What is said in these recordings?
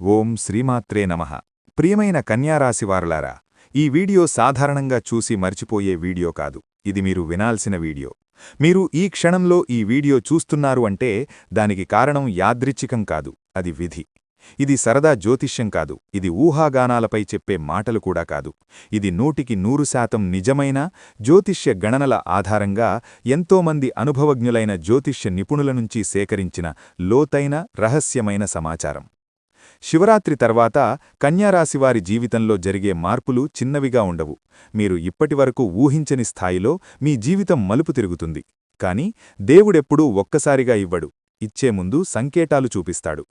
ఓం శ్రీమాత్రే నమః. ప్రియమైన కన్యారాశివారులారా, ఈ వీడియో సాధారణంగా చూసి మర్చిపోయే వీడియో కాదు. ఇది మీరు వినాల్సిన వీడియో. మీరు ఈ క్షణంలో ఈ వీడియో చూస్తున్నారు అంటే దానికి కారణం యాదృచ్ఛికం కాదు, అది విధి. ఇది సరదా జ్యోతిష్యం కాదు, ఇది ఊహాగానాలపై చెప్పే మాటలు కూడా కాదు. ఇది 100% నిజమైన జ్యోతిష్య గణనల ఆధారంగా ఎంతోమంది అనుభవజ్ఞులైన జ్యోతిష్య నిపుణుల నుంచి సేకరించిన లోతైన రహస్యమైన సమాచారం. శివరాత్రి తర్వాత కన్యారాశివారి జీవితంలో జరిగే మార్పులు చిన్నవిగా ఉండవు. మీరు ఇప్పటివరకు ఊహించని స్థాయిలో మీ జీవితం మలుపు తిరుగుతుంది. కాని దేవుడెప్పుడూ ఒక్కసారిగా ఇవ్వడు, ఇచ్చే ముందు సంకేతాలు చూపిస్తాడు.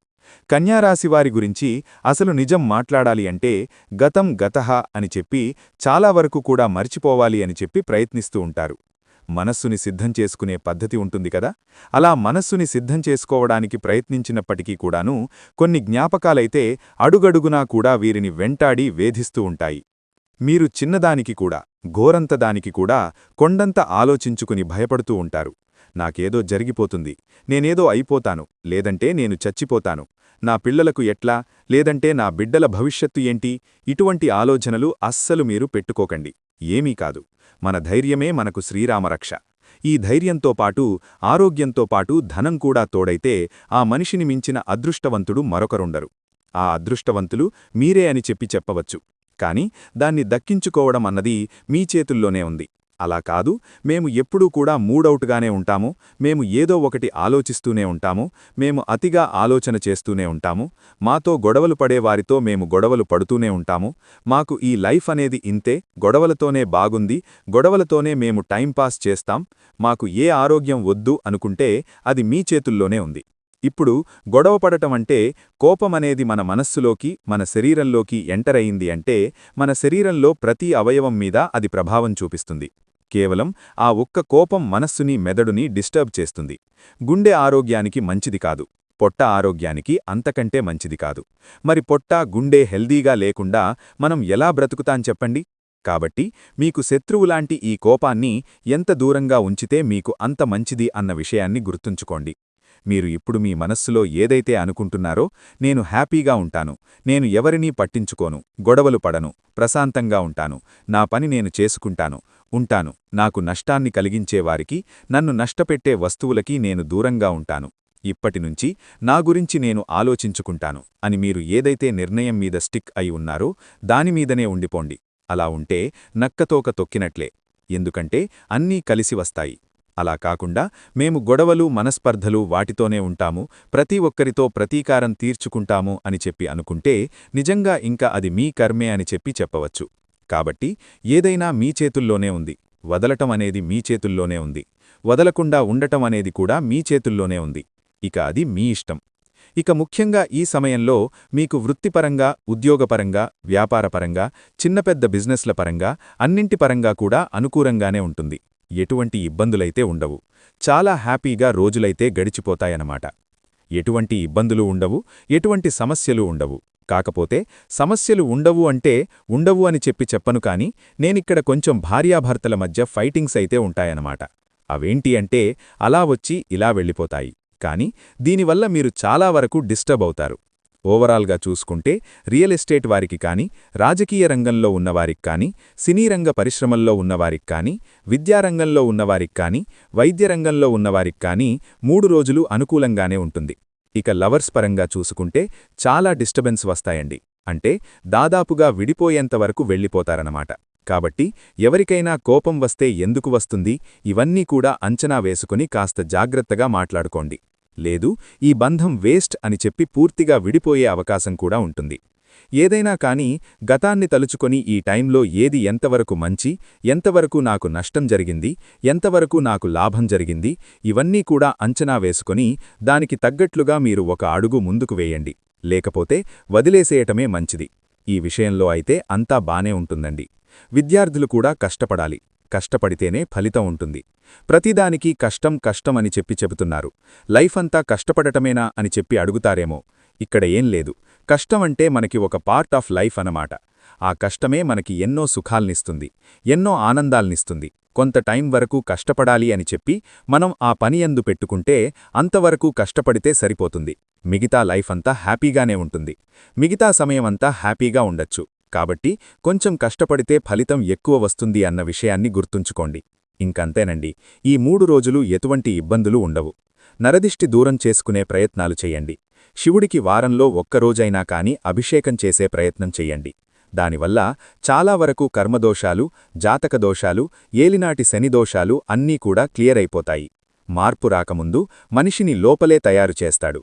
కన్యారాశివారి గురించి అసలు నిజం మాట్లాడాలి అంటే గతం గతః అని చెప్పి చాలా వరకు కూడా మర్చిపోవాలి అని చెప్పి ప్రయత్నిస్తూ ఉంటారు. మనస్సుని సిద్ధం చేసుకునే పద్ధతి ఉంటుంది కదా, అలా మనస్సుని సిద్ధం చేసుకోవడానికి ప్రయత్నించినప్పటికీ కూడాను కొన్ని జ్ఞాపకాలైతే అడుగడుగునా కూడా వీరిని వెంటాడి వేధిస్తూ ఉంటాయి. మీరు చిన్నదానికి కూడా, ఘోరంతదానికి కూడా కొండంత ఆలోచించుకుని భయపడుతూ ఉంటారు. నాకేదో జరిగిపోతుంది, నేనేదో అయిపోతాను, లేదంటే నేను చచ్చిపోతాను, నా పిల్లలకు ఎట్లా, లేదంటే నా బిడ్డల భవిష్యత్తు ఏంటి, ఇటువంటి ఆలోచనలు అస్సలు మీరు పెట్టుకోకండి. ఏమీ కాదు, మన ధైర్యమే మనకు శ్రీరామరక్ష. ఈ ధైర్యంతో పాటు ఆరోగ్యంతో పాటు ధనం కూడా తోడైతే ఆ మనిషిని మించిన అదృష్టవంతుడు మరొకరుండరు. ఆ అదృష్టవంతులు మీరే అని చెప్పవచ్చు. కాని దాన్ని దక్కించుకోవడం అన్నది మీ చేతుల్లోనే ఉంది. అలా కాదు, మేము ఎప్పుడూ కూడా మూడౌట్గానే ఉంటాము, మేము ఏదో ఒకటి ఆలోచిస్తూనే ఉంటాము, మేము అతిగా ఆలోచన చేస్తూనే ఉంటాము, మాతో గొడవలు పడేవారితో మేము గొడవలు పడుతూనే ఉంటాము, మాకు ఈ లైఫ్ అనేది ఇంతే, గొడవలతోనే బాగుంది, గొడవలతోనే మేము టైంపాస్ చేస్తాం, మాకు ఏ ఆరోగ్యం వద్దు అనుకుంటే అది మీ చేతుల్లోనే ఉంది. ఇప్పుడు గొడవపడటమంటే కోపమనేది మన మనస్సులోకి, మన శరీరంలోకి ఎంటర్ అయింది అంటే మన శరీరంలో ప్రతి అవయవం మీద అది ప్రభావం చూపిస్తుంది. కేవలం ఆ ఒక్క కోపం మనస్సుని, మెదడుని డిస్టర్బ్ చేస్తుంది. గుండె ఆరోగ్యానికి మంచిది కాదు, పొట్ట ఆరోగ్యానికి అంతకంటే మంచిది కాదు. మరి పొట్ట, గుండె హెల్దీగా లేకుండా మనం ఎలా బ్రతుకుతాం చెప్పండి? కాబట్టి మీకు శత్రువులాంటి ఈ కోపాన్ని ఎంత దూరంగా ఉంచితే మీకు అంత మంచిది అన్న విషయాన్ని గుర్తుంచుకోండి. మీరు ఇప్పుడు మీ మనస్సులో ఏదైతే అనుకుంటున్నారో, నేను హ్యాపీగా ఉంటాను, నేను ఎవరినీ పట్టించుకోను, గొడవలు పడను, ప్రశాంతంగా ఉంటాను, నా పని నేను చేసుకుంటాను, నాకు నష్టాన్ని కలిగించేవారికి, నన్ను నష్టపెట్టే వస్తువులకి నేను దూరంగా ఉంటాను, ఇప్పటినుంచి నా గురించి నేను ఆలోచించుకుంటాను అని మీరు ఏదైతే నిర్ణయం మీద స్టిక్ అయి ఉన్నారో దానిమీదనే ఉండిపోండి. అలా ఉంటే నక్కతోక తొక్కినట్లే. ఎందుకంటే అన్నీ కలిసి వస్తాయి. అలా కాకుండా మేము గొడవలు, మనస్పర్ధలు వాటితోనే ఉంటాము, ప్రతి ఒక్కరితో ప్రతీకారం తీర్చుకుంటాము అని చెప్పి అనుకుంటే నిజంగా ఇంకా అది మీ కర్మే అని చెప్పవచ్చు. కాబట్టి ఏదైనా మీ చేతుల్లోనే ఉంది, వదలటం అనేది మీ చేతుల్లోనే ఉంది, వదలకుండా ఉండటం అనేది కూడా మీ చేతుల్లోనే ఉంది. ఇక అది మీ ఇష్టం. ఇక ముఖ్యంగా ఈ సమయంలో మీకు వృత్తిపరంగా, ఉద్యోగపరంగా, వ్యాపారపరంగా, చిన్న పెద్ద బిజినెస్ల పరంగా, అన్నింటి పరంగా కూడా అనుకూలంగానే ఉంటుంది. ఎటువంటి ఇబ్బందులైతే ఉండవు, చాలా హ్యాపీగా రోజులైతే గడిచిపోతాయన్నమాట. ఎటువంటి ఇబ్బందులు ఉండవు, ఎటువంటి సమస్యలు ఉండవు. కాకపోతే సమస్యలు ఉండవు అంటే ఉండవు అని చెప్పను కాని నేనిక్కడ కొంచెం భార్యాభర్తల మధ్య ఫైటింగ్స్ అయితే ఉంటాయన్నమాట. అవేంటి అంటే అలా వచ్చి ఇలా వెళ్ళిపోతాయి. కాని దీనివల్ల మీరు చాలా వరకు డిస్టర్బ్ అవుతారు. ఓవరాల్గా చూసుకుంటే రియల్ ఎస్టేట్ వారికి కానీ, రాజకీయ రంగంలో ఉన్నవారికి కానీ, సినీరంగ పరిశ్రమల్లో ఉన్నవారికి కానీ, విద్యారంగంలో ఉన్నవారికి కానీ, వైద్యరంగంలో ఉన్నవారికి కానీ 3 రోజులు అనుకూలంగానే ఉంటుంది. ఇక లవర్స్ పరంగా చూసుకుంటే చాలా డిస్టర్బెన్స్ వస్తాయండి. అంటే దాదాపుగా విడిపోయేంతవరకు వెళ్ళిపోతారన్నమాట. కాబట్టి ఎవరికైనా కోపం వస్తే ఎందుకు వస్తుంది, ఇవన్నీ కూడా అంచనా వేసుకుని కాస్త జాగ్రత్తగా మాట్లాడుకోండి. లేదు, ఈ బంధం వేస్ట్ అని చెప్పి పూర్తిగా విడిపోయే అవకాశం కూడా ఉంటుంది. ఏదైనా కానీ గతాన్ని తలుచుకొని ఈ టైంలో ఏది ఎంతవరకు మంచి, ఎంతవరకు నాకు నష్టం జరిగింది, ఎంతవరకు నాకు లాభం జరిగింది, ఇవన్నీ కూడా అంచనా వేసుకొని దానికి తగ్గట్లుగా మీరు ఒక అడుగు ముందుకు వేయండి. లేకపోతే వదిలేసేయటమే మంచిది. ఈ విషయంలో అయితే అంతా బానే ఉంటుందండి. విద్యార్థులు కూడా కష్టపడాలి, కష్టపడితేనే ఫలితం ఉంటుంది. ప్రతిదానికి కష్టం కష్టం అని చెబుతున్నారు. లైఫ్ అంతా కష్టపడటమేనా అని చెప్పి అడుగుతారేమో. ఇక్కడ ఏం లేదు, కష్టమంటే మనకి ఒక పార్ట్ ఆఫ్ లైఫ్ అన్నమాట. ఆ కష్టమే మనకి ఎన్నో సుఖాల్నిస్తుంది, ఎన్నో ఆనందాల్నిస్తుంది. కొంత టైం వరకు కష్టపడాలి అని చెప్పి మనం ఆ పని యందు పెట్టుకుంటే అంతవరకు కష్టపడితే సరిపోతుంది. మిగతా లైఫ్ అంతా హ్యాపీగానే ఉంటుంది. మిగతా సమయమంతా హ్యాపీగా ఉండొచ్చు. కాబట్టి కొంచెం కష్టపడితే ఫలితం ఎక్కువ వస్తుంది అన్న విషయాన్ని గుర్తుంచుకోండి. ఇంకంతేనండి. ఈ 3 రోజులు ఎటువంటి ఇబ్బందులు ఉండవు. నరదిష్టి దూరం చేసుకునే ప్రయత్నాలు చెయ్యండి. శివుడికి వారంలో ఒక్కరోజైనా కాని అభిషేకం చేసే ప్రయత్నం చెయ్యండి. దానివల్ల చాలా వరకు కర్మదోషాలు, జాతకదోషాలు, ఏలినాటి శనిదోషాలు అన్నీ కూడా క్లియర్ అయిపోతాయి. మార్పు రాకముందు మనిషిని లోపలే తయారు చేస్తాడు.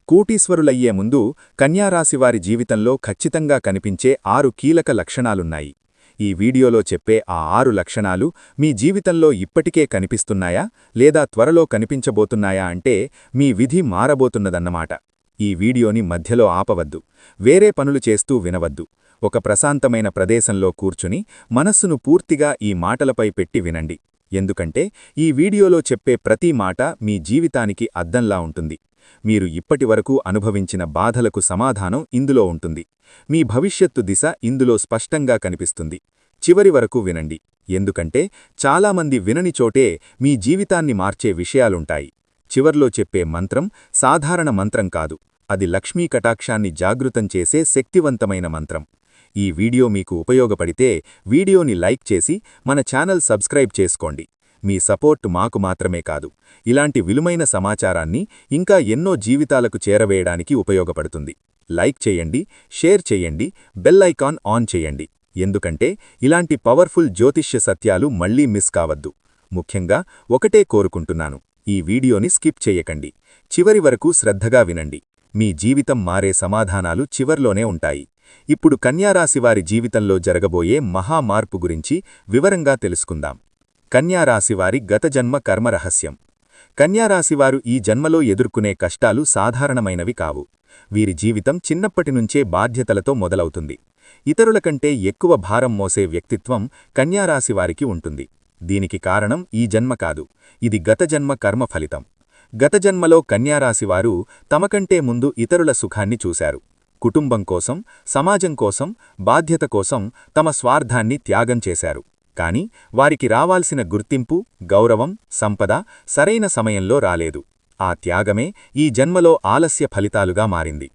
కోటీశ్వరులయ్యే ముందు కన్యారాశివారి జీవితంలో ఖచ్చితంగా కనిపించే 6 కీలక లక్షణాలున్నాయి. ఈ వీడియోలో చెప్పే ఆ 6 లక్షణాలు మీ జీవితంలో ఇప్పటికే కనిపిస్తున్నాయా లేదా త్వరలో కనిపించబోతున్నాయా అంటే మీ విధి మారబోతున్నదన్నమాట. ఈ వీడియోని మధ్యలో ఆపవద్దు. వేరే పనులు చేస్తూ వినవద్దు. ఒక ప్రశాంతమైన ప్రదేశంలో కూర్చుని మనస్సును పూర్తిగా ఈ మాటలపై పెట్టి వినండి. ఎందుకంటే ఈ వీడియోలో చెప్పే ప్రతి మాట మీ జీవితానికి అద్దంలా ఉంటుంది. మీరు ఇప్పటివరకు అనుభవించిన బాధలకు సమాధానం ఇందులో ఉంటుంది. మీ భవిష్యత్తు దిశ ఇందులో స్పష్టంగా కనిపిస్తుంది. చివరి వరకు వినండి. ఎందుకంటే చాలామంది వినని చోటే మీ జీవితాన్ని మార్చే విషయాలుంటాయి. చివర్లో చెప్పే మంత్రం సాధారణ మంత్రం కాదు. అది లక్ష్మీ కటాక్షాన్ని జాగృతం చేసే శక్తివంతమైన మంత్రం. ఈ వీడియో మీకు ఉపయోగపడితే వీడియోని లైక్ చేసి మన ఛానల్ సబ్స్క్రైబ్ చేసుకోండి. మీ సపోర్ట్ మాకు మాత్రమే కాదు, ఇలాంటి విలువైన సమాచారాన్ని ఇంకా ఎన్నో జీవితాలకు చేరవేయడానికి ఉపయోగపడుతుంది. లైక్ చేయండి, షేర్ చేయండి, బెల్ ఐకాన్ ఆన్ చేయండి. ఎందుకంటే ఇలాంటి పవర్ఫుల్ జ్యోతిష్య సత్యాలు మళ్లీ మిస్ కావద్దు. ముఖ్యంగా ఒకటే కోరుకుంటున్నాను, ఈ వీడియోని స్కిప్ చేయకండి. చివరి వరకు శ్రద్ధగా వినండి. మీ జీవితం మారే సమాధానాలు చివర్లోనే ఉంటాయి. ఇప్పుడు కన్యారాశివారి జీవితంలో జరగబోయే మహామార్పు గురించి వివరంగా తెలుసుకుందాం. కన్యారాశివారి గతజన్మ కర్మరహస్యం. కన్యారాశివారు ఈ జన్మలో ఎదుర్కొనే కష్టాలు సాధారణమైనవి కావు. వీరి జీవితం చిన్నప్పటినుంచే బాధ్యతలతో మొదలవుతుంది. ఇతరుల కంటే ఎక్కువ భారం మోసే వ్యక్తిత్వం కన్యారాశివారికి ఉంటుంది. దీనికి కారణం ఈ జన్మ కాదు, ఇది గతజన్మ కర్మ ఫలితం. గతజన్మలో కన్యారాశివారు తమకంటే ముందు ఇతరుల సుఖాన్ని చూశారు. కుటుంబం కోసం, సమాజం కోసం, బాధ్యత కోసం తమ స్వార్థాన్ని త్యాగం చేశారు. కాని వారికి రావాల్సిన గుర్తింపు, గౌరవం, సంపద సరైన సమయంలో రాలేదు. ఆ త్యాగమే ఈ జన్మలో ఆలస్య ఫలితాలుగా మారింది.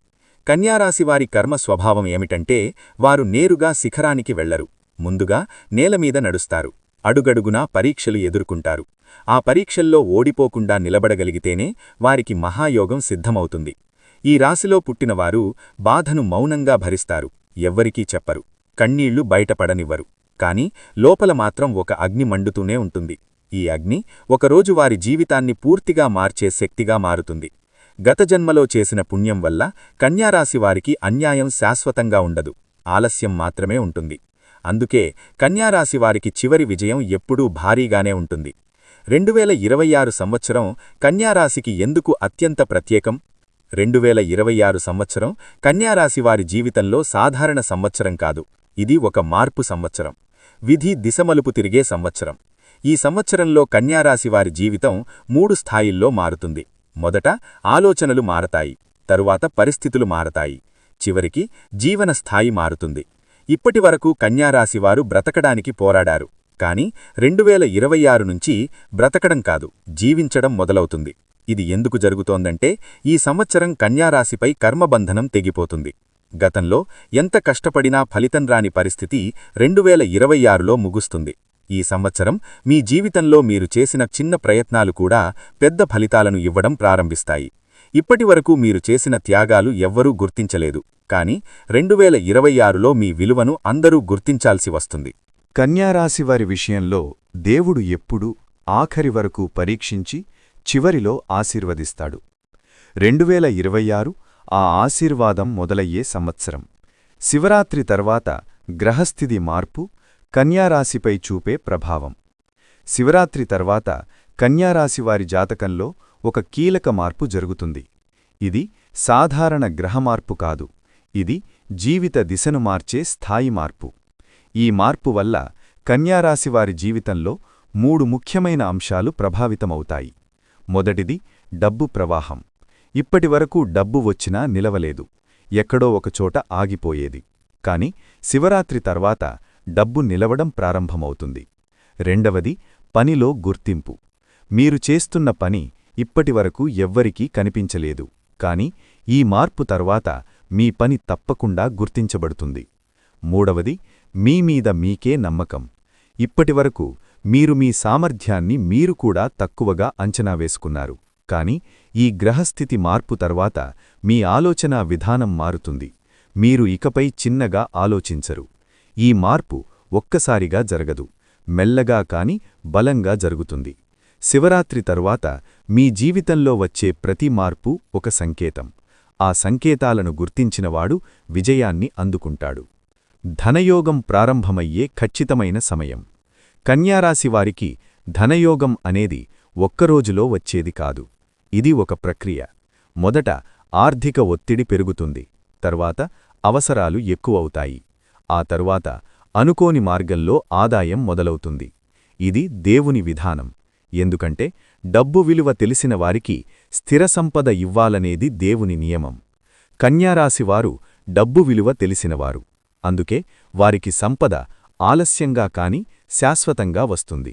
కన్యారాశివారి కర్మ స్వభావం ఏమిటంటే వారు నేరుగా శిఖరానికి వెళ్లరు. ముందుగా నేలమీద నడుస్తారు. అడుగడుగునా పరీక్షలు ఎదుర్కొంటారు. ఆ పరీక్షల్లో ఓడిపోకుండా నిలబడగలిగితేనే వారికి మహాయోగం సిద్ధమవుతుంది. ఈ రాశిలో పుట్టినవారు బాధను మౌనంగా భరిస్తారు. ఎవ్వరికీ చెప్పరు. కన్నీళ్లు బయటపడనివ్వరు. కాని లోపల మాత్రం ఒక అగ్ని మండుతూనే ఉంటుంది. ఈ అగ్ని ఒకరోజు వారి జీవితాన్ని పూర్తిగా మార్చే శక్తిగా మారుతుంది. గతజన్మలో చేసిన పుణ్యం వల్ల కన్యారాశివారికి అన్యాయం శాశ్వతంగా ఉండదు, ఆలస్యం మాత్రమే ఉంటుంది. అందుకే కన్యారాశివారికి చివరి విజయం ఎప్పుడూ భారీగానే ఉంటుంది. 2026 సంవత్సరం కన్యారాశికి ఎందుకు అత్యంత ప్రత్యేకం? 2026 సంవత్సరం కన్యారాశివారి జీవితంలో సాధారణ సంవత్సరం కాదు. ఇది ఒక మార్పు సంవత్సరం. విధి దిశమలుపు తిరిగే సంవత్సరం. ఈ సంవత్సరంలో కన్యారాశివారి జీవితం 3 స్థాయిల్లో మారుతుంది. మొదట ఆలోచనలు మారతాయి, తరువాత పరిస్థితులు మారతాయి, చివరికి జీవన స్థాయి మారుతుంది. ఇప్పటివరకు కన్యారాశివారు బ్రతకడానికి పోరాడారు. కాని 2026 నుంచి బ్రతకడం కాదు, జీవించడం మొదలవుతుంది. ఇది ఎందుకు జరుగుతోందంటే ఈ సంవత్సరం కన్యారాశిపై కర్మబంధనం తెగిపోతుంది. గతంలో ఎంత కష్టపడినా ఫలితం రాని పరిస్థితి 2026లో ముగుస్తుంది. ఈ సంవత్సరం మీ జీవితంలో మీరు చేసిన చిన్న ప్రయత్నాలు కూడా పెద్ద ఫలితాలను ఇవ్వడం ప్రారంభిస్తాయి. ఇప్పటివరకు మీరు చేసిన త్యాగాలు ఎవ్వరూ గుర్తించలేదు. కాని 2026లో మీ విలువను అందరూ గుర్తించాల్సి వస్తుంది. కన్యారాశివారి విషయంలో దేవుడు ఎప్పుడూ ఆఖరి వరకు పరీక్షించి చివరిలో ఆశీర్వదిస్తాడు. 2026 ఆ ఆశీర్వాదం మొదలయ్యే సంవత్సరం. శివరాత్రి తర్వాత గ్రహస్థితి మార్పు కన్యారాశిపై చూపే ప్రభావం. శివరాత్రి తర్వాత కన్యారాశివారి జాతకంలో ఒక కీలక మార్పు జరుగుతుంది. ఇది సాధారణ గ్రహమార్పు కాదు, ఇది జీవిత దిశను మార్చే స్థాయి మార్పు. ఈ మార్పు వల్ల కన్యారాశివారి జీవితంలో 3 ముఖ్యమైన అంశాలు ప్రభావితమవుతాయి. మొదటిది డబ్బు ప్రవాహం. ఇప్పటివరకు డబ్బు వచ్చినా నిలవలేదు, ఎక్కడో ఒకచోట ఆగిపోయేది. కాని శివరాత్రి తర్వాత డబ్బు నిలవడం ప్రారంభమవుతుంది. రెండవది పనిలో గుర్తింపు. మీరు చేస్తున్న పని ఇప్పటివరకు ఎవ్వరికీ కనిపించలేదు, కాని ఈ మార్పు తర్వాత మీ పని తప్పకుండా గుర్తించబడుతుంది. మూడవది, మీమీద మీకే నమ్మకం. ఇప్పటివరకు మీరు మీ సామర్థ్యాన్ని మీరు కూడా తక్కువగా అంచనా వేసుకున్నారు. కాని ఈ గ్రహస్థితి మార్పు తర్వాత మీ ఆలోచనా విధానం మారుతుంది. మీరు ఇకపై చిన్నగా ఆలోచించరు. ఈ మార్పు ఒక్కసారిగా జరగదు, మెల్లగా కాని బలంగా జరుగుతుంది. శివరాత్రి తరువాత మీ జీవితంలో వచ్చే ప్రతి మార్పు ఒక సంకేతం. ఆ సంకేతాలను గుర్తించినవాడు విజయాన్ని అందుకుంటాడు. ధనయోగం ప్రారంభమయ్యే ఖచ్చితమైన సమయం. కన్యారాశివారికి ధనయోగం అనేది ఒక్కరోజులో వచ్చేది కాదు. ఇది ఒక ప్రక్రియ. మొదట ఆర్థిక ఒత్తిడి పెరుగుతుంది, తర్వాత అవసరాలు ఎక్కువవుతాయి, ఆ తరువాత అనుకోని మార్గంలో ఆదాయం మొదలవుతుంది. ఇది దేవుని విధానం. ఎందుకంటే డబ్బు విలువ తెలిసిన వారికి స్థిర సంపద ఇవ్వాలనేది దేవుని నియమం. కన్యారాశివారు డబ్బు విలువ తెలిసినవారు. అందుకే వారికి సంపద ఆలస్యంగా కాని శాశ్వతంగా వస్తుంది.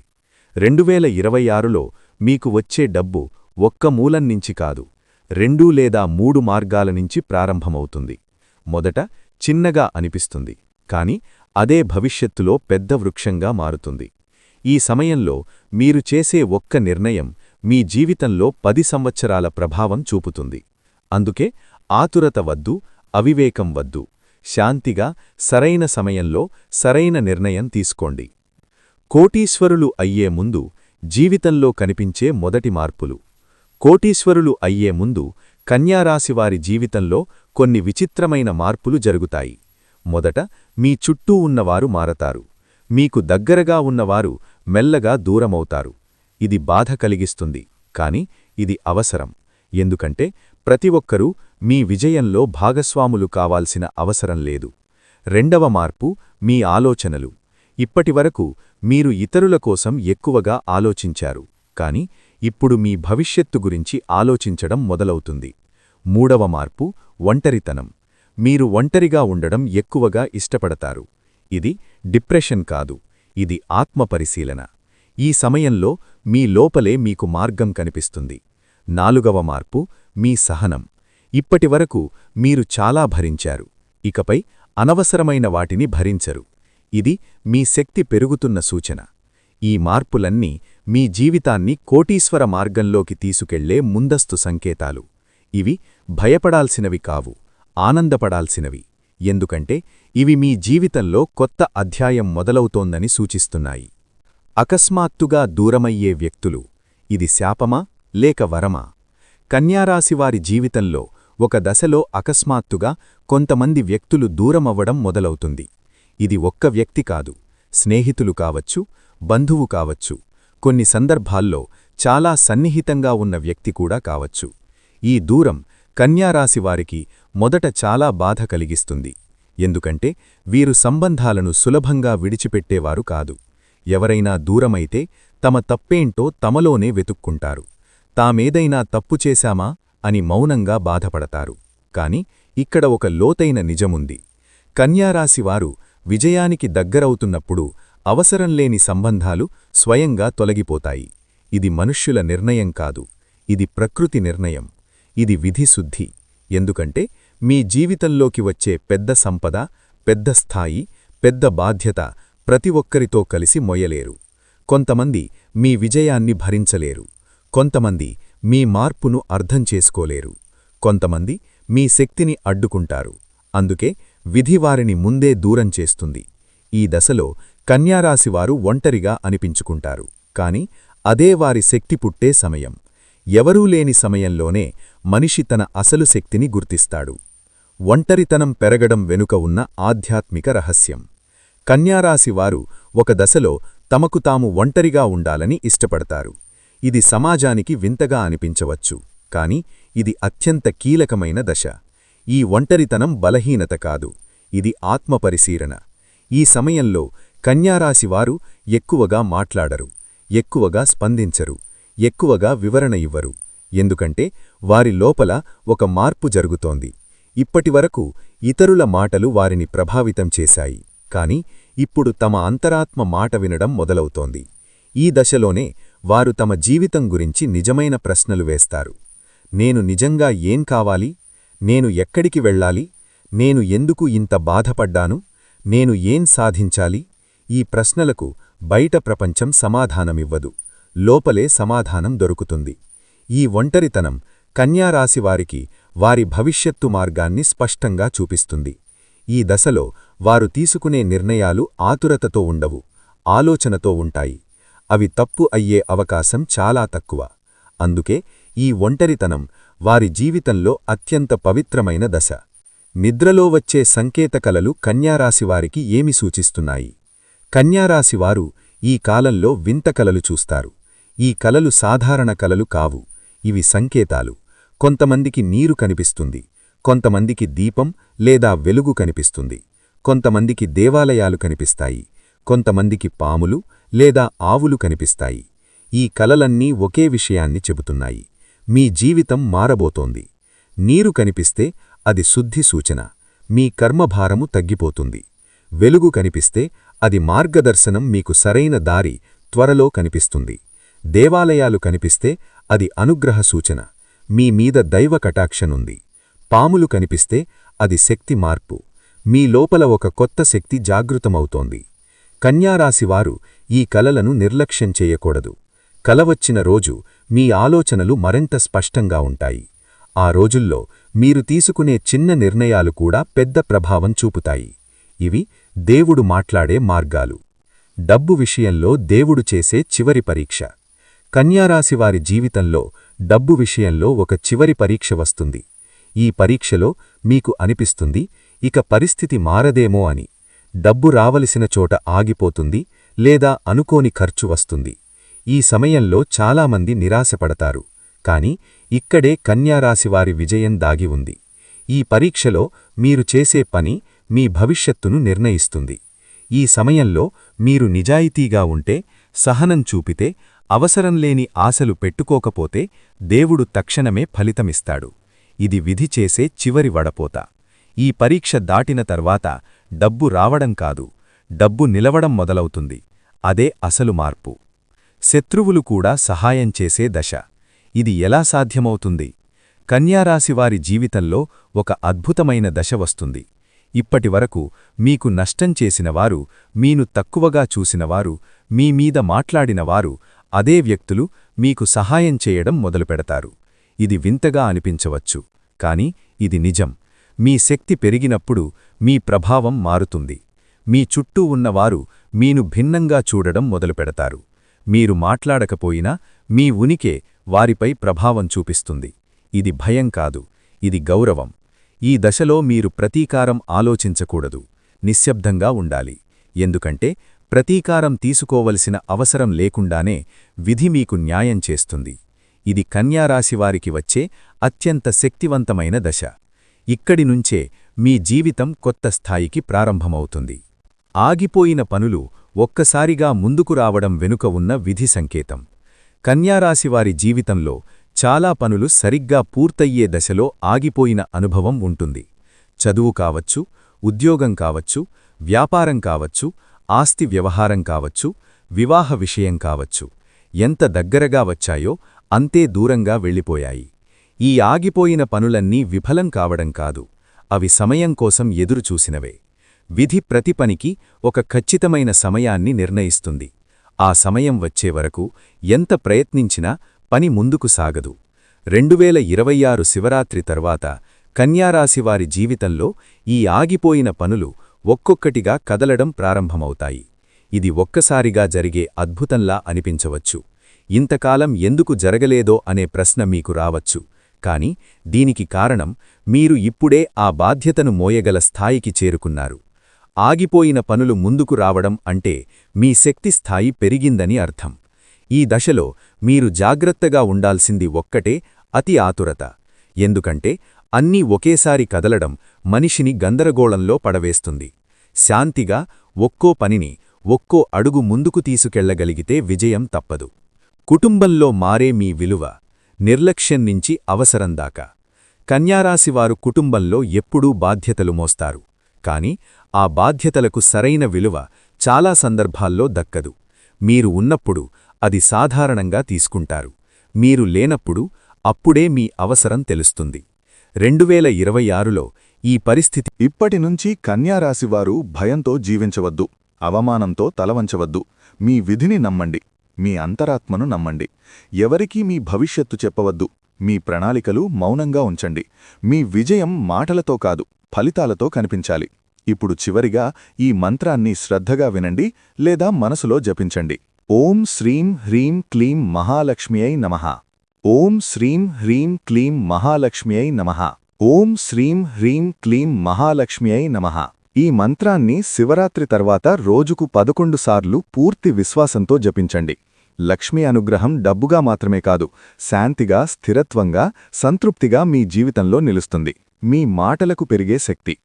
2026లో మీకు వచ్చే డబ్బు ఒక్క మూలం నుంచి కాదు, 2 లేదా 3 మార్గాల నుంచి ప్రారంభమవుతుంది. మొదట చిన్నగా అనిపిస్తుంది, కాని అదే భవిష్యత్తులో పెద్ద వృక్షంగా మారుతుంది. ఈ సమయంలో మీరు చేసే ఒక్క నిర్ణయం మీ జీవితంలో 10 సంవత్సరాల ప్రభావం చూపుతుంది. అందుకే ఆతురత వద్దు, అవివేకం వద్దు. శాంతిగా సరైన సమయంలో సరైన నిర్ణయం తీసుకోండి. కోటీశ్వరులు అయ్యే ముందు జీవితంలో కనిపించే మొదటి మార్పులు. కోటీశ్వరులు అయ్యే ముందు కన్యారాశివారి జీవితంలో కొన్ని విచిత్రమైన మార్పులు జరుగుతాయి. మొదట మీ చుట్టూ ఉన్నవారు మారతారు. మీకు దగ్గరగా ఉన్నవారు మెల్లగా దూరమవుతారు. ఇది బాధ కలిగిస్తుంది, కాని ఇది అవసరం. ఎందుకంటే ప్రతి ఒక్కరూ మీ విజయంలో భాగస్వాములు కావాల్సిన అవసరం లేదు. రెండవ మార్పు మీ ఆలోచనలు. ఇప్పటివరకు మీరు ఇతరుల కోసం ఎక్కువగా ఆలోచించారు, కాని ఇప్పుడు మీ భవిష్యత్తు గురించి ఆలోచించడం మొదలవుతుంది. మూడవ మార్పు ఒంటరితనం. మీరు ఒంటరిగా ఉండడం ఎక్కువగా ఇష్టపడతారు. ఇది డిప్రెషన్ కాదు, ఇది ఆత్మపరిశీలన. ఈ సమయంలో మీ లోపలే మీకు మార్గం కనిపిస్తుంది. నాలుగవ మార్పు మీ సహనం. ఇప్పటివరకు మీరు చాలా భరించారు, ఇకపై అనవసరమైన వాటిని భరించరు. ఇది మీ శక్తి పెరుగుతున్న సూచన. ఈ మార్పులన్నీ మీ జీవితాన్ని కోటీశ్వర మార్గంలోకి తీసుకెళ్లే ముందస్తు సంకేతాలు. ఇవి భయపడాల్సినవి కావు, ఆనందపడాల్సినవి. ఎందుకంటే ఇవి మీ జీవితంలో కొత్త అధ్యాయం మొదలవుతోందని సూచిస్తున్నాయి. అకస్మాత్తుగా దూరమయ్యే వ్యక్తులు. ఇది శాపమా లేక వరమా? కన్యారాశివారి జీవితంలో ఒక దశలో అకస్మాత్తుగా కొంతమంది వ్యక్తులు దూరమవ్వడం మొదలవుతుంది. ఇది ఒక్క వ్యక్తి కాదు, స్నేహితులు కావచ్చు, బంధువు కావచ్చు, కొన్ని సందర్భాల్లో చాలా సన్నిహితంగా ఉన్న వ్యక్తి కూడా కావచ్చు. ఈ దూరం కన్యారాశివారికి మొదట చాలా బాధ కలిగిస్తుంది. ఎందుకంటే వీరు సంబంధాలను సులభంగా విడిచిపెట్టేవారు కాదు. ఎవరైనా దూరమైతే తమ తప్పేంటో తమలోనే వెతుక్కుంటారు. తామేదైనా తప్పు చేశామా అని మౌనంగా బాధపడతారు. కాని ఇక్కడ ఒక లోతైన నిజముంది. కన్యారాశివారు విజయానికి దగ్గరవుతున్నప్పుడు అవసరంలేని సంబంధాలు స్వయంగా తొలగిపోతాయి. ఇది మనుష్యుల నిర్ణయం కాదు, ఇది ప్రకృతి నిర్ణయం. ఇది విధిశుద్ధి. ఎందుకంటే మీ జీవితంలోకి వచ్చే పెద్ద సంపద, పెద్ద స్థాయి, పెద్ద బాధ్యత ప్రతి ఒక్కరితో కలిసి మొయ్యలేరు. కొంతమంది మీ విజయాన్ని భరించలేరు, కొంతమంది మీ మార్పును అర్థం చేసుకోలేరు, కొంతమంది మీ శక్తిని అడ్డుకుంటారు. అందుకే విధి వారిని ముందే దూరం చేస్తుంది. ఈ దశలో కన్యారాశివారు ఒంటరిగా అనిపించుకుంటారు. కాని అదే వారి శక్తి పుట్టే సమయం. ఎవరూ లేని సమయంలోనే మనిషి తన అసలు శక్తిని గుర్తిస్తాడు. ఒంటరితనం పెరగడం వెనుక ఉన్న ఆధ్యాత్మిక రహస్యం. కన్యారాశివారు ఒక దశలో తమకు తాము ఒంటరిగా ఉండాలని ఇష్టపడతారు. ఇది సమాజానికి వింతగా అనిపించవచ్చు, కాని ఇది అత్యంత కీలకమైన దశ. ఈ ఒంటరితనం బలహీనత కాదు, ఇది ఆత్మపరిశీలన. ఈ సమయంలో కన్యారాశివారు ఎక్కువగా మాట్లాడరు, ఎక్కువగా స్పందించరు, ఎక్కువగా వివరణ ఇవ్వరు. ఎందుకంటే వారి లోపల ఒక మార్పు జరుగుతోంది. ఇప్పటివరకు ఇతరుల మాటలు వారిని ప్రభావితం చేశాయి, కాని ఇప్పుడు తమ అంతరాత్మ మాట వినడం మొదలవుతోంది. ఈ దశలోనే వారు తమ జీవితం గురించి నిజమైన ప్రశ్నలు వేస్తారు. నేను నిజంగా ఏం కావాలి? నేను ఎక్కడికి వెళ్ళాలి? నేను ఎందుకు ఇంత బాధపడ్డాను? నేను ఏం సాధించాలి? ఈ ప్రశ్నలకు బయట ప్రపంచం సమాధానమివ్వదు, లోపలే సమాధానం దొరుకుతుంది. ఈ ఒంటరితనం కన్యారాశివారికి వారి భవిష్యత్తు మార్గాన్ని స్పష్టంగా చూపిస్తుంది. ఈ దశలో వారు తీసుకునే నిర్ణయాలు ఆతురతతో ఉండవు, ఆలోచనతో ఉంటాయి. అవి తప్పు అయ్యే అవకాశం చాలా తక్కువ. అందుకే ఈ ఒంటరితనం వారి జీవితంలో అత్యంత పవిత్రమైన దశ. నిద్రలో వచ్చే సంకేతకలలు కన్యారాశివారికి ఏమి సూచిస్తున్నాయి? కన్యారాశివారు ఈ కాలంలో వింత కలలు చూస్తారు. ఈ కలలు సాధారణ కలలు కావు, ఇవి సంకేతాలు. కొంతమందికి నీరు కనిపిస్తుంది, కొంతమందికి దీపం లేదా వెలుగు కనిపిస్తుంది, కొంతమందికి దేవాలయాలు కనిపిస్తాయి, కొంతమందికి పాములు లేదా ఆవులు కనిపిస్తాయి. ఈ కలలన్నీ ఒకే విషయాన్ని చెబుతున్నాయి: మీ జీవితం మారబోతోంది. నీరు కనిపిస్తే అది శుద్ధి సూచన, మీ కర్మభారము తగ్గిపోతుంది. వెలుగు కనిపిస్తే అది మార్గదర్శనం, మీకు సరైన దారి త్వరలో కనిపిస్తుంది. దేవాలయాలు కనిపిస్తే అది అనుగ్రహ సూచన, మీ మీద దైవ కటాక్షనుంది. పాములు కనిపిస్తే అది శక్తి మార్పు, మీ లోపల ఒక కొత్త శక్తి జాగృతమవుతోంది. కన్యారాశివారు ఈ కలలను నిర్లక్ష్యం చేయకూడదు. కలవచ్చిన రోజు మీ ఆలోచనలు మరింత స్పష్టంగా ఉంటాయి. ఆ రోజుల్లో మీరు తీసుకునే చిన్న నిర్ణయాలు కూడా పెద్ద ప్రభావం చూపుతాయి. ఇవి దేవుడు మాట్లాడే మార్గాలు. డబ్బు విషయంలో దేవుడు చేసే చివరి పరీక్ష. కన్యారాశివారి జీవితంలో డబ్బు విషయంలో ఒక చివరి పరీక్ష వస్తుంది. ఈ పరీక్షలో మీకు అనిపిస్తుంది, ఇక పరిస్థితి మారదేమో అని. డబ్బు రావలసిన చోట ఆగిపోతుంది లేదా అనుకోని ఖర్చు వస్తుంది. ఈ సమయంలో చాలామంది నిరాశపడతారు. కాని ఇక్కడే కన్యారాశివారి విజయం దాగి ఉంది. ఈ పరీక్షలో మీరు చేసే పని మీ భవిష్యత్తును నిర్ణయిస్తుంది. ఈ సమయంలో మీరు నిజాయితీగా ఉంటే, సహనం చూపితే, అవసరంలేని ఆశలు పెట్టుకోకపోతే దేవుడు తక్షణమే ఫలితమిస్తాడు. ఇది విధి చేసే చివరి వడపోత. ఈ పరీక్ష దాటిన తర్వాత డబ్బు రావడం కాదు, డబ్బు నిలవడం మొదలవుతుంది. అదే అసలు మార్పు. శత్రువులు కూడా సహాయం చేసే దశ. ఇది ఎలా సాధ్యమవుతుంది? కన్యారాశివారి జీవితంలో ఒక అద్భుతమైన దశ వస్తుంది. ఇప్పటివరకు మీకు నష్టం చేసినవారు, మీను తక్కువగా చూసినవారు, మీ మీద మాట్లాడినవారు, అదే వ్యక్తులు మీకు సహాయం చేయడం మొదలుపెడతారు. ఇది వింతగా అనిపించవచ్చు, కాని ఇది నిజం. మీ శక్తి పెరిగినప్పుడు మీ ప్రభావం మారుతుంది. మీ చుట్టూ ఉన్నవారు మీను భిన్నంగా చూడడం మొదలుపెడతారు. మీరు మాట్లాడకపోయినా మీ ఉనికే వారిపై ప్రభావం చూపిస్తుంది. ఇది భయం కాదు, ఇది గౌరవం. ఈ దశలో మీరు ప్రతీకారం ఆలోచించకూడదు, నిశ్శబ్దంగా ఉండాలి. ఎందుకంటే ప్రతీకారం తీసుకోవలసిన అవసరం లేకుండానే విధి మీకు న్యాయం చేస్తుంది. ఇది కన్యారాశివారికి వచ్చే అత్యంత శక్తివంతమైన దశ. ఇక్కడి నుంచే మీ జీవితం కొత్త స్థాయికి ప్రారంభమవుతుంది. ఆగిపోయిన పనులు ఒక్కసారిగా ముందుకు రావడం వెనుక ఉన్న విధి సంకేతం. కన్యారాశివారి జీవితంలో చాలా పనులు సరిగ్గా పూర్తయ్యే దశలో ఆగిపోయిన అనుభవం ఉంటుంది. చదువు కావచ్చు, ఉద్యోగం కావచ్చు, వ్యాపారం కావచ్చు, ఆస్తి వ్యవహారం కావచ్చు, వివాహ విషయం కావచ్చు. ఎంత దగ్గరగా వచ్చాయో అంతే దూరంగా వెళ్ళిపోయాయి. ఈ ఆగిపోయిన పనులన్నీ విఫలం కావడం కాదు, అవి సమయం కోసం ఎదురుచూసినవే. విధి ప్రతి పనికి ఒక ఖచ్చితమైన సమయాన్ని నిర్ణయిస్తుంది. ఆ సమయం వచ్చే వరకు ఎంత ప్రయత్నించినా పని ముందుకు సాగదు. 2026 శివరాత్రి తర్వాత కన్యారాశివారి జీవితంలో ఈ ఆగిపోయిన పనులు ఒక్కొక్కటిగా కదలడం ప్రారంభమవుతాయి. ఇది ఒక్కసారిగా జరిగే అద్భుతంలా అనిపించవచ్చు. ఇంతకాలం ఎందుకు జరగలేదో అనే ప్రశ్న మీకు రావచ్చు. కాని దీనికి కారణం మీరు ఇప్పుడే ఆ బాధ్యతను మోయగల స్థాయికి చేరుకున్నారు. ఆగిపోయిన పనులు ముందుకు రావడం అంటే మీ శక్తి స్థాయి పెరిగిందని అర్థం. ఈ దశలో మీరు జాగ్రత్తగా ఉండాల్సింది ఒక్కటే, అతి ఆతురత. ఎందుకంటే అన్నీ ఒకేసారి కదలడం మనిషిని గందరగోళంలో పడవేస్తుంది. శాంతిగా ఒక్కో పనిని ఒక్కో అడుగు ముందుకు తీసుకెళ్లగలిగితే విజయం తప్పదు. కుటుంబంలో మారే మీ విలువ, నిర్లక్ష్యం నుంచి అవసరం దాకా. కన్యారాశివారు కుటుంబంలో ఎప్పుడూ బాధ్యతలు మోస్తారు. కాని ఆ బాధ్యతలకు సరైన విలువ చాలా సందర్భాల్లో దక్కదు. మీరు ఉన్నప్పుడు అది సాధారణంగా తీసుకుంటారు. మీరు లేనప్పుడు అప్పుడే మీ అవసరం తెలుస్తుంది. 2026లో ఈ పరిస్థితి ఇప్పటినుంచి కన్యారాశివారు భయంతో జీవించవద్దు, అవమానంతో తలవంచవద్దు. మీ విధిని నమ్మండి, మీ అంతరాత్మను నమ్మండి. ఎవరికీ మీ భవిష్యత్తు చెప్పవద్దు. మీ ప్రణాళికలు మౌనంగా ఉంచండి. మీ విజయం మాటలతో కాదు, ఫలితాలతో కనిపించాలి. ఇప్పుడు చివరిగా ఈ మంత్రాన్ని శ్రద్ధగా వినండి లేదా మనసులో జపించండి. ఓం శ్రీం హ్రీం క్లీం మహాలక్ష్మ్యై నమః. ఓం శ్రీం హ్రీం క్లీం మహాలక్ష్మ్యై నమః. ఓం శ్రీం హ్రీం క్లీం మహాలక్ష్మ్యై నమః. ఈ మంత్రాన్ని శివరాత్రి తర్వాత రోజుకు 11 సార్లు పూర్తి విశ్వాసంతో జపించండి. లక్ష్మీ అనుగ్రహం డబ్బుగా మాత్రమే కాదు, శాంతిగా, స్థిరత్వంగా, సంతృప్తిగా మీ జీవితంలో నిలుస్తుంది. మీ మాటలకు పెరిగే శక్తి.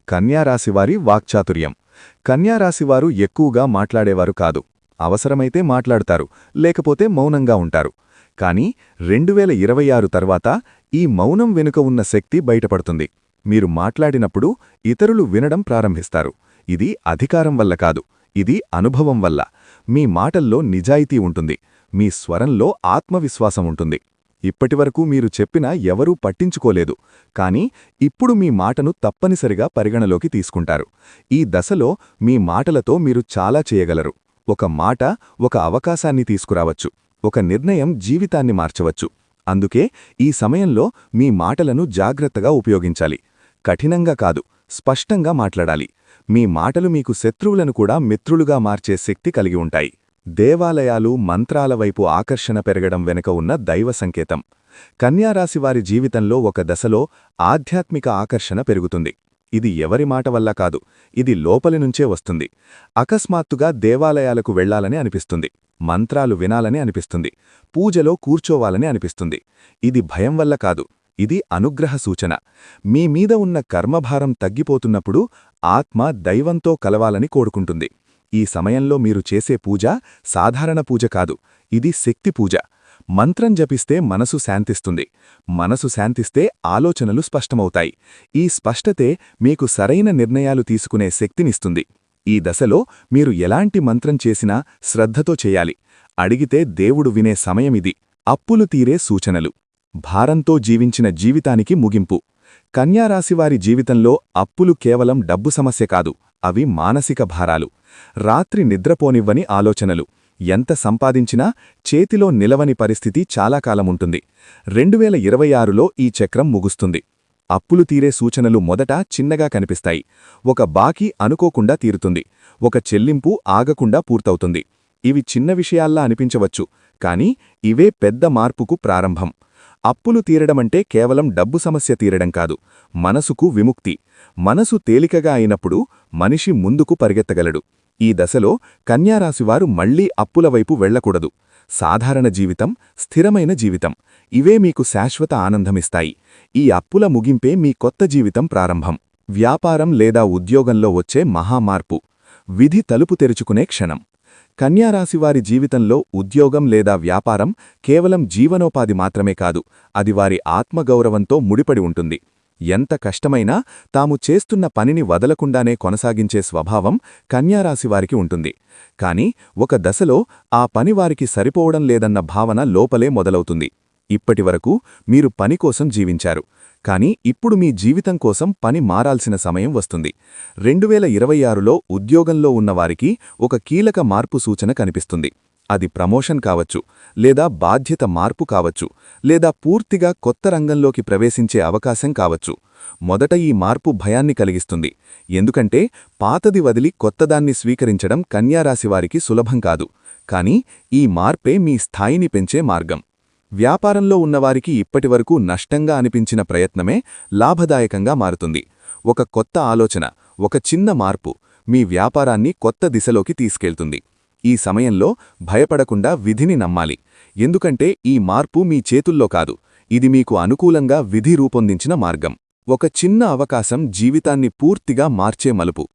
కన్యారాశివారి వాక్చాతుర్యం. కన్యారాశివారు ఎక్కువగా మాట్లాడేవారు కాదు. అవసరమైతే మాట్లాడతారు, లేకపోతే మౌనంగా ఉంటారు. కానీ 2026 తర్వాత ఈ మౌనం వెనుక ఉన్న శక్తి బయటపడుతుంది. మీరు మాట్లాడినప్పుడు ఇతరులు వినడం ప్రారంభిస్తారు. ఇది అధికారం వల్ల కాదు, ఇది అనుభవం వల్ల. మీ మాటల్లో నిజాయితీ ఉంటుంది, మీ స్వరంలో ఆత్మవిశ్వాసం ఉంటుంది. ఇప్పటివరకు మీరు చెప్పినా ఎవరూ పట్టించుకోలేదు, కానీ ఇప్పుడు మీ మాటను తప్పనిసరిగా పరిగణలోకి తీసుకుంటారు. ఈ దశలో మీ మాటలతో మీరు చాలా చేయగలరు. ఒక మాట ఒక అవకాశాన్ని తీసుకురావచ్చు, ఒక నిర్ణయం జీవితాన్ని మార్చవచ్చు. అందుకే ఈ సమయంలో మీ మాటలను జాగ్రత్తగా ఉపయోగించాలి. కఠినంగా కాదు, స్పష్టంగా మాట్లాడాలి. మీ మాటలు మీకు శత్రువులను కూడా మిత్రులుగా మార్చే శక్తి కలిగి ఉంటాయి. దేవాలయాలు, మంత్రాల వైపు ఆకర్షణ పెరగడం వెనుక ఉన్న దైవ సంకేతం. కన్యారాశివారి జీవితంలో ఒక దశలో ఆధ్యాత్మిక ఆకర్షణ పెరుగుతుంది. ఇది ఎవరి మాట వల్ల కాదు, ఇది లోపలి నుంచే వస్తుంది. అకస్మాత్తుగా దేవాలయాలకు వెళ్లాలని అనిపిస్తుంది, మంత్రాలు వినాలని అనిపిస్తుంది, పూజలో కూర్చోవాలని అనిపిస్తుంది. ఇది భయం వల్ల కాదు, ఇది అనుగ్రహ సూచన. మీ మీద ఉన్న కర్మభారం తగ్గిపోతున్నప్పుడు ఆత్మ దైవంతో కలవాలని కోరుకుంటుంది. ఈ సమయంలో మీరు చేసే పూజ సాధారణ పూజ కాదు, ఇది శక్తి పూజ. మంత్రం జపిస్తే మనసు శాంతిస్తుంది, మనసు శాంతిస్తే ఆలోచనలు స్పష్టమవుతాయి. ఈ స్పష్టతే మీకు సరైన నిర్ణయాలు తీసుకునే శక్తినిస్తుంది. ఈ దశలో మీరు ఎలాంటి మంత్రం చేసినా శ్రద్ధతో చేయాలి. అడిగితే దేవుడు వినే సమయమిది. అప్పులు తీరే సూచనలు. భారంతో జీవించిన జీవితానికి ముగింపు. కన్యారాశివారి జీవితంలో అప్పులు కేవలం డబ్బు సమస్య కాదు, అవి మానసిక భారాలు. రాత్రి నిద్రపోనివ్వని ఆలోచనలు. ఎంత సంపాదించినా చేతిలో నిలవని పరిస్థితి చాలా కాలముంటుంది. 2026లో ఈ చక్రం ముగుస్తుంది. అప్పులు తీరే సూచనలు మొదట చిన్నగా కనిపిస్తాయి. ఒక బాకీ అనుకోకుండా తీరుతుంది, ఒక చెల్లింపు ఆగకుండా పూర్తవుతుంది. ఇవి చిన్న విషయాల్లా అనిపించవచ్చు, కానీ ఇవే పెద్ద మార్పుకు ప్రారంభం. అప్పులు తీరడమంటే కేవలం డబ్బు సమస్య తీరడం కాదు, మనసుకు విముక్తి. మనసు తేలికగా అయినప్పుడు మనిషి ముందుకు పరిగెత్తగలడు. ఈ దశలో కన్యారాశివారు మళ్లీ అప్పుల వైపు వెళ్లకూడదు. సాధారణ జీవితం, స్థిరమైన జీవితం, ఇవే మీకు శాశ్వత ఆనందమిస్తాయి. ఈ అప్పుల ముగింపే మీ కొత్త జీవితం ప్రారంభం. వ్యాపారం లేదా ఉద్యోగంలో వచ్చే మహామార్పు. విధి తలుపు తెరుచుకునే క్షణం. కన్యారాశివారి జీవితంలో ఉద్యోగం లేదా వ్యాపారం కేవలం జీవనోపాధి మాత్రమే కాదు, అది వారి ఆత్మగౌరవంతో ముడిపడి ఉంటుంది. ఎంత కష్టమైనా తాము చేస్తున్న పనిని వదలకుండానే కొనసాగించే స్వభావం కన్యారాశివారికి ఉంటుంది. కాని ఒక దశలో ఆ పని వారికి సరిపోవడం లేదన్న భావన లోపలే మొదలవుతుంది. ఇప్పటివరకు మీరు పని కోసం జీవించారు, కానీ ఇప్పుడు మీ జీవితం కోసం పని మారాల్సిన సమయం వస్తుంది. 2026లో ఉద్యోగంలో ఉన్నవారికి ఒక కీలక మార్పు సూచన కనిపిస్తుంది. అది ప్రమోషన్ కావచ్చు, లేదా బాధ్యత మార్పు కావచ్చు, లేదా పూర్తిగా కొత్త రంగంలోకి ప్రవేశించే అవకాశం కావచ్చు. మొదట ఈ మార్పు భయాన్ని కలిగిస్తుంది, ఎందుకంటే పాతది వదిలి కొత్తదాన్ని స్వీకరించడం కన్యారాశివారికి సులభం కాదు. కానీ ఈ మార్పే మీ స్థాయిని పెంచే మార్గం. వ్యాపారంలో ఉన్నవారికి ఇప్పటివరకు నష్టంగా అనిపించిన ప్రయత్నమే లాభదాయకంగా మారుతుంది. ఒక కొత్త ఆలోచన, ఒక చిన్న మార్పు మీ వ్యాపారాన్ని కొత్త దిశలోకి తీసుకెళ్తుంది. ఈ సమయంలో భయపడకుండా విధిని నమ్మాలి, ఎందుకంటే ఈ మార్పు మీ చేతుల్లో కాదు, ఇది మీకు అనుకూలంగా విధి రూపొందించిన మార్గం. ఒక చిన్న అవకాశం జీవితాన్ని పూర్తిగా మార్చే మలుపు.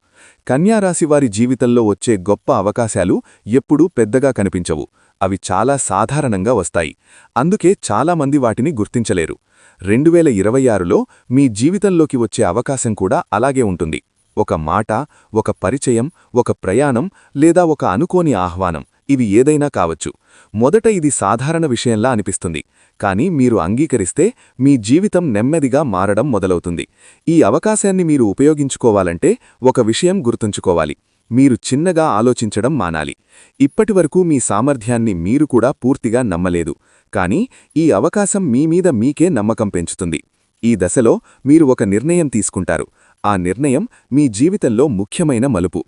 కన్యారాశివారి జీవితంలో వచ్చే గొప్ప అవకాశాలు ఎప్పుడూ పెద్దగా కనిపించవు, అవి చాలా సాధారణంగా వస్తాయి. అందుకే చాలామంది వాటిని గుర్తించలేరు. 2026లో మీ జీవితంలోకి వచ్చే అవకాశం కూడా అలాగే ఉంటుంది. ఒక మాట, ఒక పరిచయం, ఒక ప్రయాణం లేదా ఒక అనుకోని ఆహ్వానం, ఇవి ఏదైనా కావచ్చు. మొదట ఇది సాధారణ విషయంలా అనిపిస్తుంది, కానీ మీరు అంగీకరిస్తే మీ జీవితం నెమ్మదిగా మారడం మొదలవుతుంది. ఈ అవకాశాన్ని మీరు ఉపయోగించుకోవాలంటే ఒక విషయం గుర్తుంచుకోవాలి: మీరు చిన్నగా ఆలోచించడం మానాలి. ఇప్పటివరకు మీ సామర్థ్యాన్ని మీరు కూడా పూర్తిగా నమ్మలేదు, కానీ ఈ అవకాశం మీమీద మీకే నమ్మకం పెంచుతుంది. ఈ దశలో మీరు ఒక నిర్ణయం తీసుకుంటారు. ఆ నిర్ణయం మీ జీవితంలో ముఖ్యమైన మలుపు.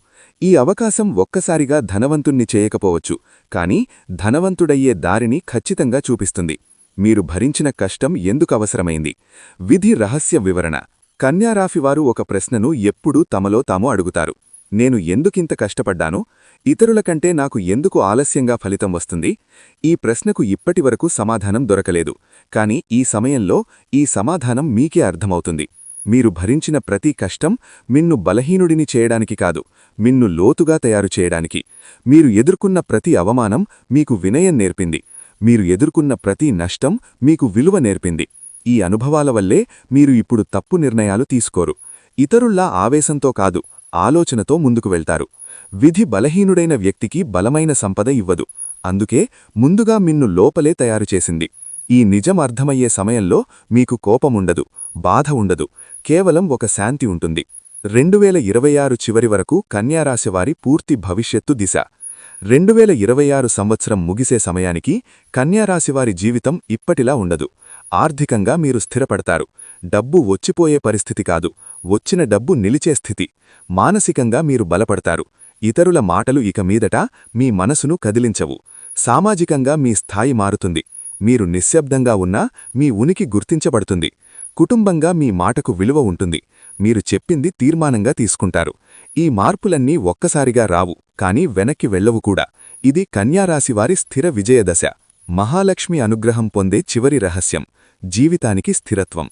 ఈ అవకాశం ఒక్కసారిగా ధనవంతుణ్ణి చేయకపోవచ్చు, కానీ ధనవంతుడయ్యే దారిని ఖచ్చితంగా చూపిస్తుంది. మీరు భరించిన కష్టం ఎందుకు అవసరమైంది? విధి రహస్య వివరణ. కన్యారాశివారు ఒక ప్రశ్నను ఎప్పుడూ తమలో తాము అడుగుతారు: నేను ఎందుకింత కష్టపడ్డాను? ఇతరుల కంటే నాకు ఎందుకు ఆలస్యంగా ఫలితం వస్తుంది? ఈ ప్రశ్నకు ఇప్పటివరకు సమాధానం దొరకలేదు, కానీ ఈ సమయంలో ఈ సమాధానం మీకే అర్థమవుతుంది. మీరు భరించిన ప్రతి కష్టం మిన్ను బలహీనుడిని చేయడానికి కాదు, మిన్ను లోతుగా తయారు చేయడానికి. మీరు ఎదుర్కొన్న ప్రతి అవమానం మీకు వినయం నేర్పింది. మీరు ఎదుర్కొన్న ప్రతి నష్టం మీకు విలువ నేర్పింది. ఈ అనుభవాల వల్లే మీరు ఇప్పుడు తప్పు నిర్ణయాలు తీసుకోరు. ఇతరుల్లా ఆవేశంతో కాదు, ఆలోచనతో ముందుకు వెళ్తారు. విధి బలహీనుడైన వ్యక్తికి బలమైన సంపద ఇవ్వదు. అందుకే ముందుగా మిన్ను లోపలే తయారుచేసింది. ఈ నిజం అర్థమయ్యే సమయంలో మీకు కోపముండదు, బాధ ఉండదు, కేవలం ఒక శాంతి ఉంటుంది. 2026 చివరి వరకు కన్యారాశివారి పూర్తి భవిష్యత్తు దిశ. 2026 సంవత్సరం ముగిసే సమయానికి కన్యారాశివారి జీవితం ఇప్పటిలా ఉండదు. ఆర్థికంగా మీరు స్థిరపడతారు. డబ్బు వచ్చిపోయే పరిస్థితి కాదు, వచ్చిన డబ్బు నిలిచే స్థితి. మానసికంగా మీరు బలపడతారు. ఇతరుల మాటలు ఇక మీదట మీ మనసును కదిలించవు. సామాజికంగా మీ స్థాయి మారుతుంది. మీరు నిశ్శబ్దంగా ఉన్నా మీ ఉనికి గుర్తించబడుతుంది. కుటుంబంగా మీ మాటకు విలువ ఉంటుంది. మీరు చెప్పింది తీర్మానంగా తీసుకుంటారు. ఈ మార్పులన్నీ ఒక్కసారిగా రావు, కానీ వెనక్కి వెళ్లవు కూడా. ఇది కన్యారాశివారి స్థిర విజయదశ. మహాలక్ష్మి అనుగ్రహం పొందే చివరి రహస్యం: జీవితానికి స్థిరత్వం.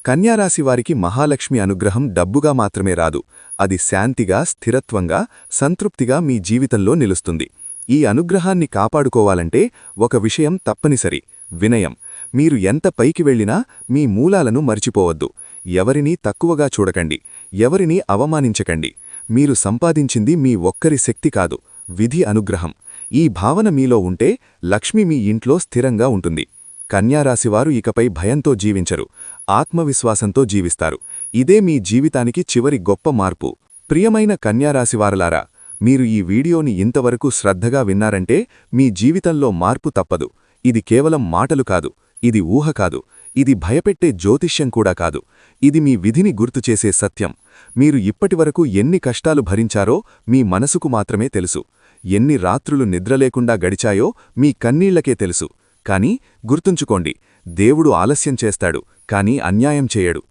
కన్యారాశివారికి మహాలక్ష్మి అనుగ్రహం డబ్బుగా మాత్రమే రాదు, అది శాంతిగా, స్థిరత్వంగా, సంతృప్తిగా మీ జీవితంలో నిలుస్తుంది. ఈ అనుగ్రహాన్ని కాపాడుకోవాలంటే ఒక విషయం తప్పనిసరి: వినయం. మీరు ఎంత పైకి వెళ్ళినా మీ మూలాలను మర్చిపోవద్దు. ఎవరినీ తక్కువగా చూడకండి, ఎవరినీ అవమానించకండి. మీరు సంపాదించింది మీ ఒక్కరి శక్తి కాదు, విధి అనుగ్రహం. ఈ భావన మీలో ఉంటే లక్ష్మి మీ ఇంట్లో స్థిరంగా ఉంటుంది. కన్యారాశివారు ఇకపై భయంతో జీవించరు, ఆత్మవిశ్వాసంతో జీవిస్తారు. ఇదే మీ జీవితానికి చివరి గొప్ప మార్పు. ప్రియమైన కన్యారాశివారలారా, మీరు ఈ వీడియోని ఇంతవరకు శ్రద్ధగా విన్నారంటే మీ జీవితంలో మార్పు తప్పదు. ఇది కేవలం మాటలు కాదు, ఇది ఊహ కాదు, ఇది భయపెట్టే జ్యోతిష్యం కూడా కాదు. ఇది మీ విధిని గుర్తుచేసే సత్యం. మీరు ఇప్పటివరకు ఎన్ని కష్టాలు భరించారో మీ మనసుకు మాత్రమే తెలుసు. ఎన్ని రాత్రులు నిద్రలేకుండా గడిచాయో మీ కన్నీళ్లకే తెలుసు. కానీ గుర్తుంచుకోండి, దేవుడు ఆలస్యం చేస్తాడు, కానీ అన్యాయం చేయడు.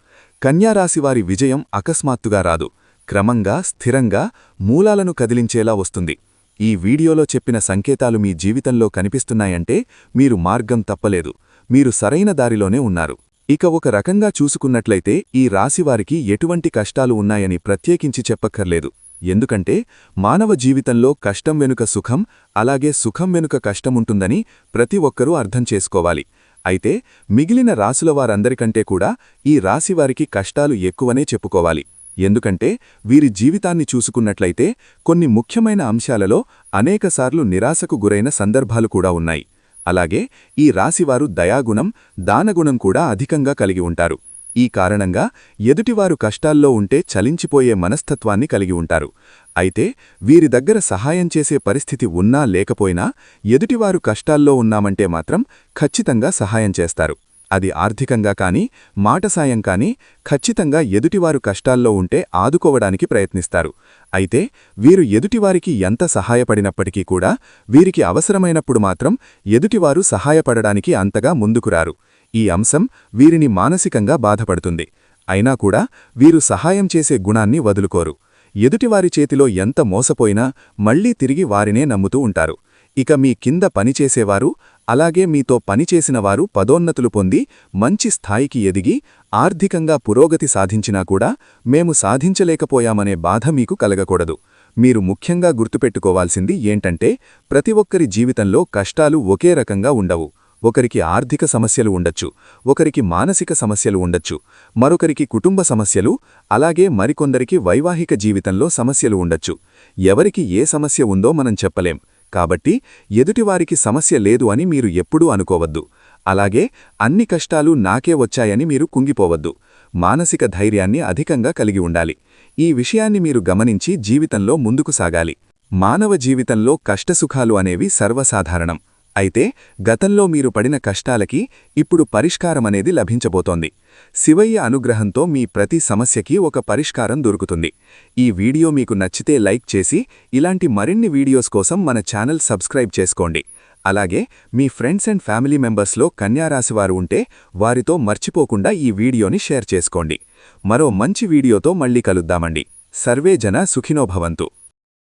కన్యారాశివారి విజయం అకస్మాత్తుగా రాదు, క్రమంగా, స్థిరంగా, మూలాలను కదిలించేలా వస్తుంది. ఈ వీడియోలో చెప్పిన సంకేతాలు మీ జీవితంలో కనిపిస్తున్నాయంటే మీరు మార్గం తప్పలేదు, మీరు సరైన దారిలోనే ఉన్నారు. ఇక ఒక రకంగా చూసుకున్నట్లయితే ఈ రాశివారికి ఎటువంటి కష్టాలు ఉన్నాయని ప్రత్యేకించి చెప్పక్కర్లేదు. ఎందుకంటే మానవ జీవితంలో కష్టం వెనుక సుఖం, అలాగే సుఖం వెనుక కష్టముంటుందని ప్రతి ఒక్కరూ అర్థం చేసుకోవాలి. అయితే మిగిలిన రాశులవారందరికంటే కూడా ఈ రాశివారికి కష్టాలు ఎక్కువనే చెప్పుకోవాలి. ఎందుకంటే వీరి జీవితాన్ని చూసుకున్నట్లయితే కొన్ని ముఖ్యమైన అంశాలలో అనేకసార్లు నిరాశకు గురైన సందర్భాలు కూడా ఉన్నాయి. అలాగే ఈ రాశివారు దయాగుణం, దానగుణం కూడా అధికంగా కలిగి ఉంటారు. ఈ కారణంగా ఎదుటివారు కష్టాల్లో ఉంటే చలించిపోయే మనస్తత్వాన్ని కలిగి ఉంటారు. అయితే వీరి దగ్గర సహాయం చేసే పరిస్థితి ఉన్నా లేకపోయినా ఎదుటివారు కష్టాల్లో ఉన్నామంటే మాత్రం ఖచ్చితంగా సహాయం చేస్తారు. అది ఆర్థికంగా కానీ, మాట సాయం కానీ ఖచ్చితంగా ఎదుటివారు కష్టాల్లో ఉంటే ఆదుకోవడానికి ప్రయత్నిస్తారు. అయితే వీరు ఎదుటివారికి ఎంత సహాయపడినప్పటికీ కూడా వీరికి అవసరమైనప్పుడు మాత్రం ఎదుటివారు సహాయపడడానికి అంతగా ముందుకురారు. ఈ అంశం వీరిని మానసికంగా బాధపడుతుంది. అయినా కూడా వీరు సహాయం చేసే గుణాన్ని వదులుకోరు. ఎదుటివారి చేతిలో ఎంత మోసపోయినా మళ్లీ తిరిగి వారినే నమ్ముతూ ఉంటారు. ఇక మీ కింద పనిచేసేవారు, అలాగే మీతో పనిచేసినవారు పదోన్నతులు పొంది మంచి స్థాయికి ఎదిగి ఆర్థికంగా పురోగతి సాధించినా కూడా మేము సాధించలేకపోయామనే బాధ మీకు కలగకూడదు. మీరు ముఖ్యంగా గుర్తుపెట్టుకోవాల్సింది ఏంటంటే ప్రతి ఒక్కరి జీవితంలో కష్టాలు ఒకే రకంగా ఉండవు. ఒకరికి ఆర్థిక సమస్యలు ఉండొచ్చు, ఒకరికి మానసిక సమస్యలు ఉండొచ్చు, మరొకరికి కుటుంబ సమస్యలు, అలాగే మరికొందరికి వైవాహిక జీవితంలో సమస్యలు ఉండొచ్చు. ఎవరికి ఏ సమస్య ఉందో మనం చెప్పలేం. కాబట్టి ఎదుటివారికి సమస్య లేదు అని మీరు ఎప్పుడూ అనుకోవద్దు. అలాగే అన్ని కష్టాలు నాకే వచ్చాయని మీరు కుంగిపోవద్దు. మానసిక ధైర్యాన్ని అధికంగా కలిగి ఉండాలి. ఈ విషయాన్ని మీరు గమనించి జీవితంలో ముందుకు సాగాలి. మానవ జీవితంలో కష్టసుఖాలు అనేవి సర్వసాధారణం. అయితే గతంలో మీరు పడిన కష్టాలకి ఇప్పుడు పరిష్కారమనేది లభించబోతోంది. శివయ్య అనుగ్రహంతో మీ ప్రతి సమస్యకి ఒక పరిష్కారం దొరుకుతుంది. ఈ వీడియో మీకు నచ్చితే లైక్ చేసి ఇలాంటి మరిన్ని వీడియోస్ కోసం మన ఛానల్ సబ్స్క్రైబ్ చేసుకోండి. అలాగే మీ ఫ్రెండ్స్ అండ్ ఫ్యామిలీ మెంబర్స్లో కన్యారాశివారు ఉంటే వారితో మర్చిపోకుండా ఈ వీడియోని షేర్ చేసుకోండి. మరో మంచి వీడియోతో మళ్ళీ కలుద్దామండి. సర్వే జన సుఖినో భవంతు.